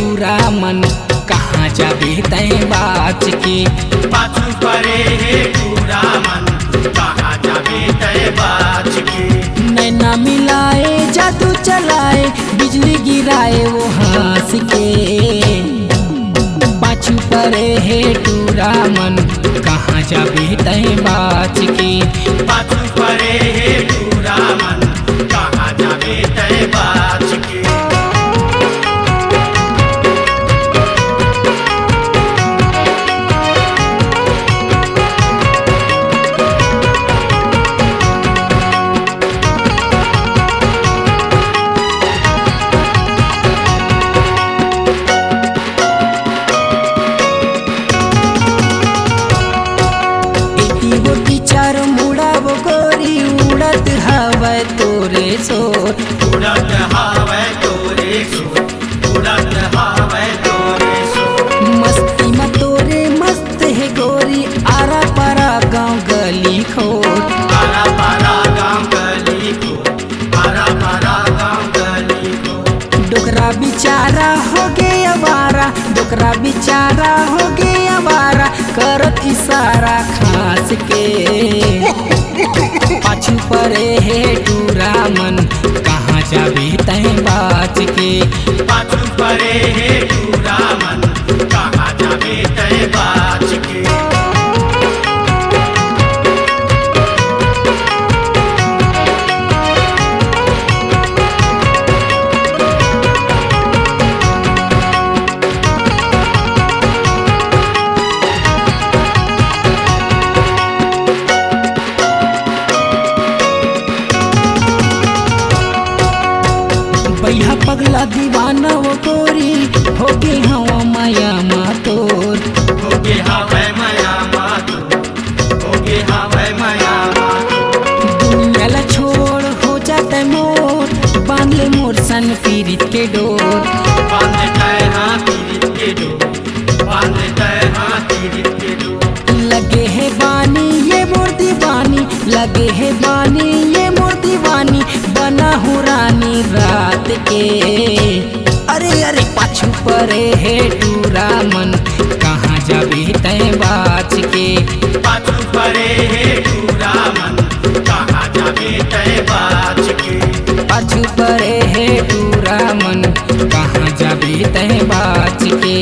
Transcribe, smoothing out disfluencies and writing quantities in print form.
टूरा मन कहाँ जाबे तय बाच के। पाछू परे हे टूरा मन कहाँ जाबे तय बाच के। नैना मिलाए जादू चलाए बिजली गिराए वो हंस के। पाछू परे हे टूरा मन कहाँ जाबे तय बाच के। पाछू परे हे टूरा मन कहाँ जाबे तय बाच के। चार मुड़ा वो गोरी उड़त हवा तोरे सोर। उड़त हवा तोरे सोर, उड़त हवा तोरे सोर। मस्ती में तोरे मस्त है गोरी आरा पारा गाँव गली खोर। आरा पारा गाँव गली खोर, आरा पारा गाँव गली खोर। डोकरा बिचारा हो गए अवारा, डोकरा बिचारा हो गए अवारा करत इशारा खास के। पाछू परे हे टूरा मन कहाँ जाबे तय बाच के। पाछू परे हे टूरा मन कहाँ जाबे तय बाच के। भैया पगला दीवाना वो गोरी हो गे हवा माया मातोर। हो गे हवा माया मातोर, हो गे हवा माया मातोर। दुनिया ला छोड़ हो जाता मोर बांध ले मोर सन पीरित के डोर। बांध तय हाँ पीरित के डोर, बांध तय हाँ पीरित के डोर। लगे है बानी ये मोर दीवानी, लगे है बानी ये मोर दीवानी बना हूँ रानी रात के। अरे अरे पाछू परे हे टूरा मन कहाँ जाबे तय बाच के। पाछू परे हे टूरा मन कहाँ जाबे तय बाच के। पाछू परे हे टूरा मन कहाँ जाबे तय बाच के।